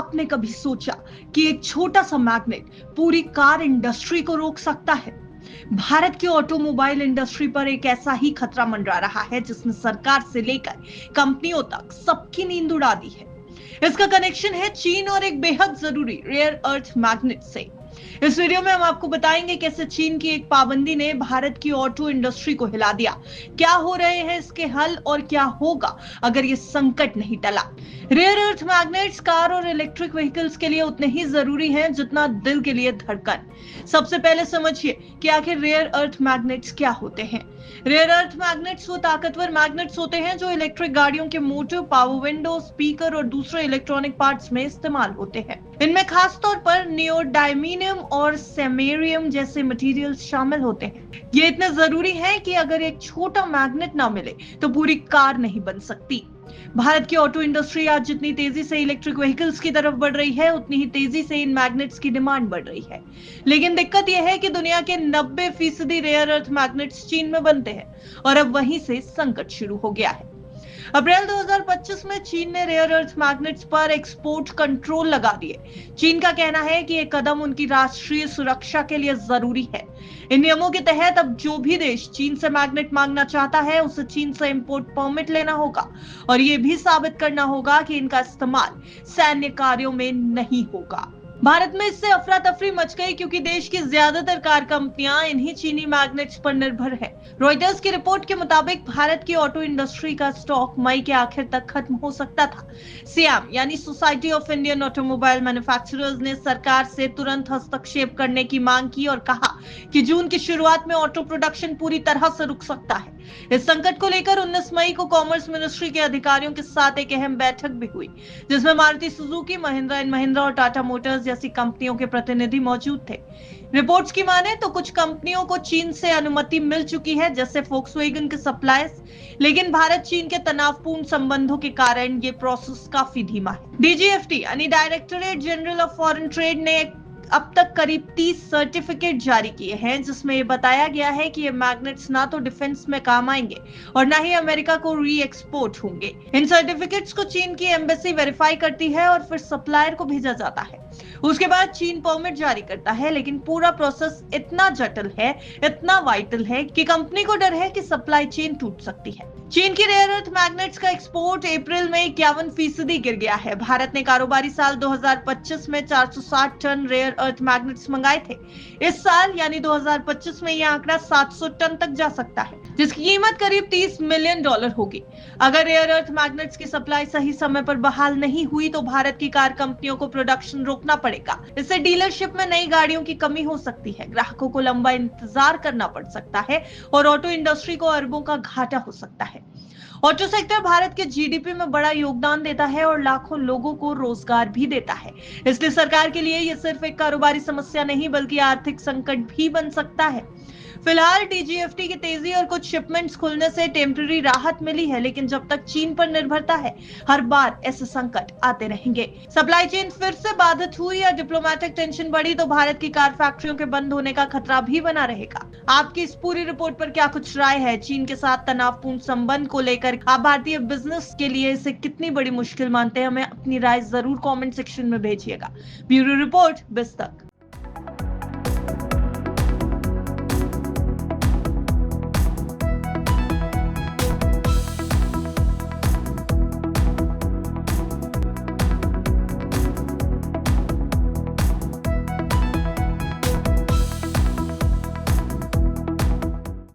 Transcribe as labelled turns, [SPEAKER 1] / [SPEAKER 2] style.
[SPEAKER 1] आपने कभी सोचा कि एक छोटा सा मैग्नेट पूरी कार इंडस्ट्री को रोक सकता है? भारत की ऑटोमोबाइल इंडस्ट्री पर एक ऐसा ही खतरा मंडरा रहा है जिसने सरकार से लेकर कंपनियों तक सबकी नींद उड़ा दी है। इसका कनेक्शन है चीन और एक बेहद जरूरी रेयर अर्थ मैग्नेट से। इस वीडियो में हम आपको बताएंगे कैसे चीन की एक पाबंदी ने भारत की ऑटो इंडस्ट्री को हिला दिया, क्या हो रहे हैं इसके हल और क्या होगा अगर ये संकट नहीं टला। रेयर अर्थ मैग्नेट्स कार और इलेक्ट्रिक व्हीकल्स के लिए उतने ही जरूरी हैं जितना दिल के लिए धड़कन। सबसे पहले समझिए कि आखिर रेयर अर्थ मैग्नेट्स क्या होते हैं। रेयर अर्थ मैग्नेट्स वो ताकतवर मैग्नेट्स होते हैं जो इलेक्ट्रिक गाड़ियों के मोटर, पावर विंडो, स्पीकर और दूसरे इलेक्ट्रॉनिक पार्ट्स में इस्तेमाल होते हैं। इनमें खास तौर पर नियोडायमीनियम और सेमेरियम जैसे मटेरियल्स शामिल होते हैं। ये इतने जरूरी हैं कि अगर एक छोटा मैग्नेट ना मिले तो पूरी कार नहीं बन सकती। भारत की ऑटो इंडस्ट्री आज जितनी तेजी से इलेक्ट्रिक व्हीकल्स की तरफ बढ़ रही है उतनी ही तेजी से इन मैग्नेट्स की डिमांड बढ़ रही है। लेकिन दिक्कत यह है कि दुनिया के 90% रेयर अर्थ मैग्नेट्स चीन में बनते हैं और अब वहीं से संकट शुरू हो गया है। अप्रैल 2025 में चीन ने रेयर अर्थ मैग्नेट्स पर एक्सपोर्ट कंट्रोल लगा दिए। चीन का कहना है कि यह कदम उनकी राष्ट्रीय सुरक्षा के लिए जरूरी है। इन नियमों के तहत अब जो भी देश चीन से मैग्नेट मांगना चाहता है उसे चीन से इंपोर्ट परमिट लेना होगा और यह भी साबित करना होगा कि इनका इस्तेमाल सैन्य कार्यों में नहीं होगा। भारत में इससे अफरा तफरी मच गई क्योंकि देश की ज्यादातर कार कंपनियां इन्हीं चीनी मैग्नेट्स पर निर्भर है। रॉयटर्स की रिपोर्ट के मुताबिक भारत की ऑटो इंडस्ट्री का स्टॉक मई के आखिर तक खत्म हो सकता था। सियाम यानी society of Indian automobile manufacturers ने सरकार से तुरंत हस्तक्षेप करने की मांग की और कहा कि जून की शुरुआत में ऑटो प्रोडक्शन पूरी तरह से रुक सकता है। इस संकट को लेकर 19 मई को कॉमर्स मिनिस्ट्री के अधिकारियों के साथ एक अहम बैठक भी हुई जिसमें मारुति सुजुकी, महिंद्रा एंड महिंद्रा और टाटा मोटर्स जैसी कंपनियों के प्रतिनिधि मौजूद थे। रिपोर्ट्स की माने तो कुछ कंपनियों को चीन से अनुमति मिल चुकी है जैसे फोक्सवैगन के सप्लायर्स, लेकिन भारत चीन के तनावपूर्ण संबंधों के कारण ये प्रोसेस काफी धीमा है। डीजीएफटी यानी directorate general of foreign trade ने अब तक करीब 30 सर्टिफिकेट जारी किए हैं जिसमें यह बताया गया है कि ये मैग्नेट्स ना तो डिफेंस में काम आएंगे और ना ही अमेरिका को री एक्सपोर्ट होंगे। इन सर्टिफिकेट्स को चीन की एम्बेसी वेरीफाई करती है और फिर सप्लायर को भेजा जाता है। उसके बाद चीन परमिट जारी करता है, लेकिन पूरा प्रोसेस इतना जटिल है, इतना वाइटल है कि कंपनी को डर है कि सप्लाई चेन टूट सकती है। चीन की रेयर अर्थ मैग्नेट्स का एक्सपोर्ट अप्रैल में 51% गिर गया है। भारत ने कारोबारी साल 2025 में 460 टन रेयर अर्थ मैग्नेट्स मंगाए थे। इस साल यानी 2025 में यह आंकड़ा 700 टन तक जा सकता है, जिसकी कीमत करीब $30 मिलियन होगी। अगर रेयर अर्थ मैग्नेट्स की सप्लाई सही समय पर बहाल नहीं हुई तो भारत की कार कंपनियों को प्रोडक्शन रोकना पड़ेगा। इससे डीलरशिप में नई गाड़ियों की कमी हो सकती है, ग्राहकों को लंबा इंतजार करना पड़ सकता है और ऑटो इंडस्ट्री को अरबों का घाटा हो सकता है। ऑटो सेक्टर भारत के जीडीपी में बड़ा योगदान देता है और लाखों लोगों को रोजगार भी देता है। इसलिए सरकार के लिए यह सिर्फ एक कारोबारी समस्या नहीं बल्कि आर्थिक संकट भी बन सकता है। फिलहाल डीजीएफटी की तेजी और कुछ शिपमेंट्स खुलने से टेम्पररी राहत मिली है, लेकिन जब तक चीन पर निर्भरता है हर बार ऐसे संकट आते रहेंगे। सप्लाई चेन फिर से बाधित हुई या डिप्लोमेटिक टेंशन बढ़ी तो भारत की कार फैक्ट्रियों के बंद होने का खतरा भी बना रहेगा। आपकी इस पूरी रिपोर्ट पर क्या कुछ राय है? चीन के साथ तनावपूर्ण संबंध को लेकर आप भारतीय बिजनेस के लिए इसे कितनी बड़ी मुश्किल मानते हैं? हमें अपनी राय जरूर कॉमेंट सेक्शन में भेजिएगा। Bureau report, बिस्तक।